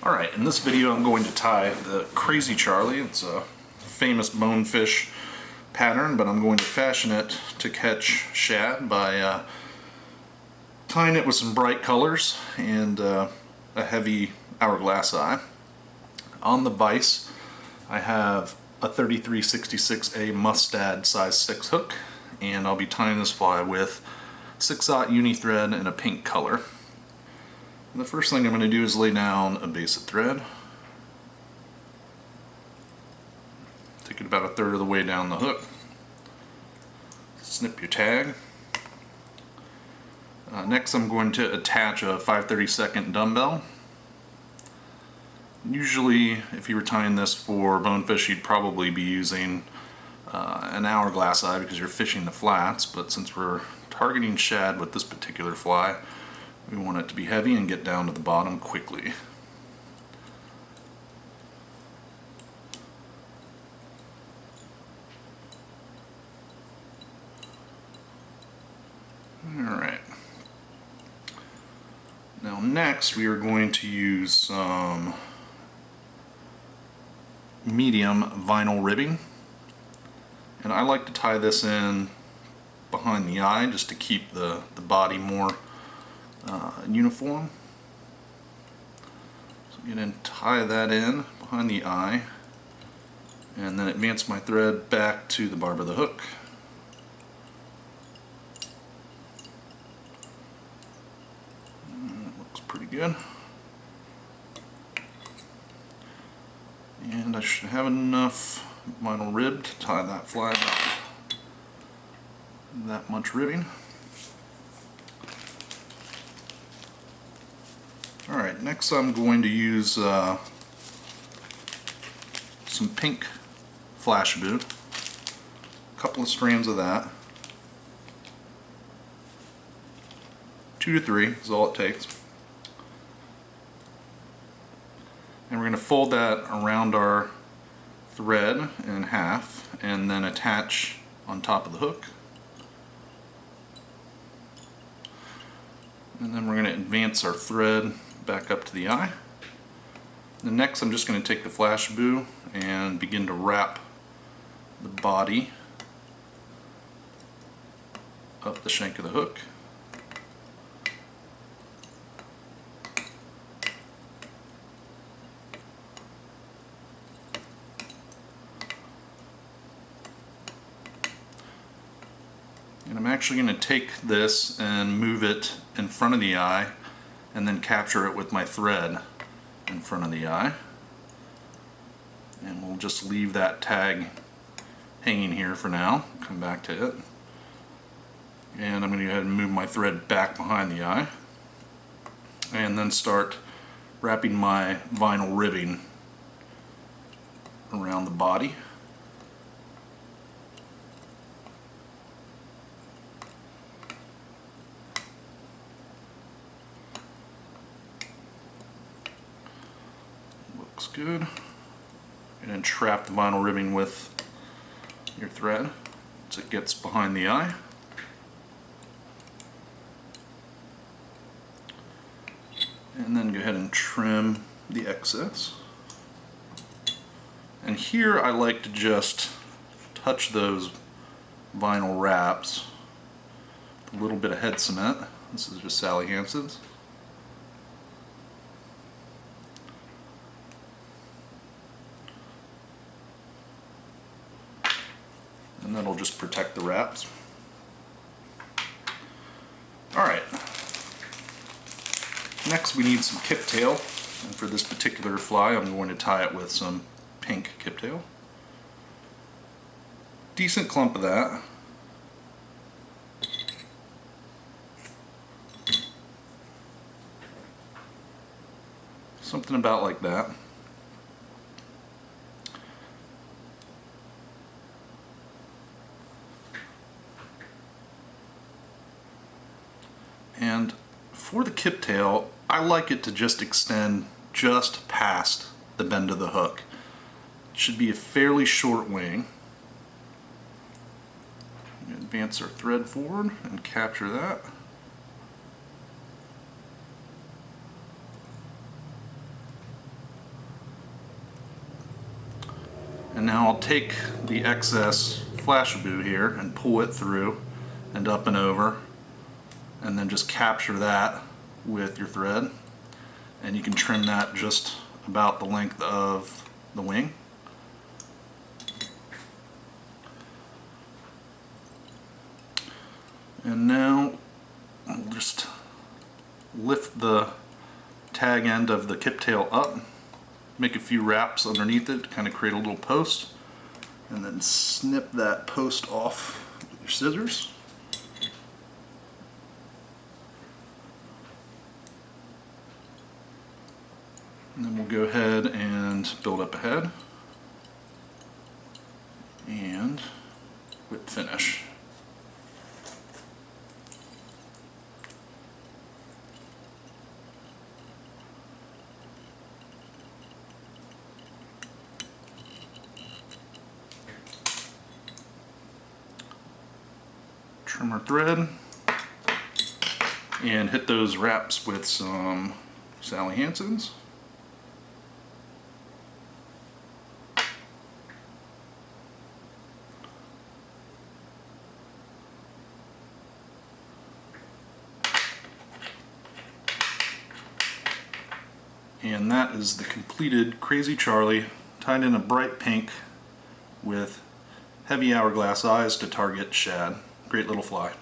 Alright, in this video I'm going to tie the Crazy Charlie. It's a famous bonefish pattern, but I'm going to fashion it to catch shad by tying it with some bright colors and a heavy hourglass eye. On the vise I have a 3366A mustad size 6 hook, and I'll be tying this fly with 6/0 Uni-Thread in a pink color. And the first thing I'm going to do is lay down a base of thread. Take it about a third of the way down the hook. Snip your tag. Next I'm going to attach a 5/32 dumbbell. Usually if you were tying this for bonefish you'd probably be using an hourglass eye because you're fishing the flats, but since we're targeting shad with this particular fly, we want it to be heavy and get down to the bottom quickly. Alright. Now next we are going to use some medium vinyl ribbing. And I like to tie this in behind the eye just to keep the body more uniform. So I'm going to tie that in behind the eye and then advance my thread back to the barb of the hook. That looks pretty good. And I should have enough vinyl rib to tie that fly up. That much ribbing. Alright, next I'm going to use some pink Flashabou. A couple of strands of that. 2 to 3 is all it takes. And we're going to fold that around our thread in half and then attach on top of the hook. And then we're going to advance our thread back up to the eye. And next I'm just going to take the Flashabou and begin to wrap the body up the shank of the hook. And I'm actually going to take this and move it in front of the eye and then capture it with my thread in front of the eye. And we'll just leave that tag hanging here for now. Come back to it. And I'm going to go ahead and move my thread back behind the eye. And then start wrapping my vinyl ribbing around the body. Looks good. And then trap the vinyl ribbing with your thread so it gets behind the eye. And then go ahead and trim the excess. And here I like to just touch those vinyl wraps with a little bit of head cement. This is just Sally Hansen's. And that'll just protect the wraps. Alright. Next we need some Kip Tail. And for this particular fly I'm going to tie it with some pink Kip Tail. Decent clump of that. Something about like that. And for the Kip Tail, I like it to just extend just past the bend of the hook. It should be a fairly short wing. Advance our thread forward and capture that. And now I'll take the excess Flashabou here and pull it through and up and over, and then just capture that with your thread. And you can trim that just about the length of the wing. And now I'll just lift the tag end of the Kip Tail up, make a few wraps underneath it to kind of create a little post, and then snip that post off with your scissors. And then we'll go ahead and build up a head and whip finish. Trim our thread and hit those wraps with some Sally Hansen's. And that is the completed Crazy Charlie, tied in a bright pink with heavy hourglass eyes to target shad. Great little fly.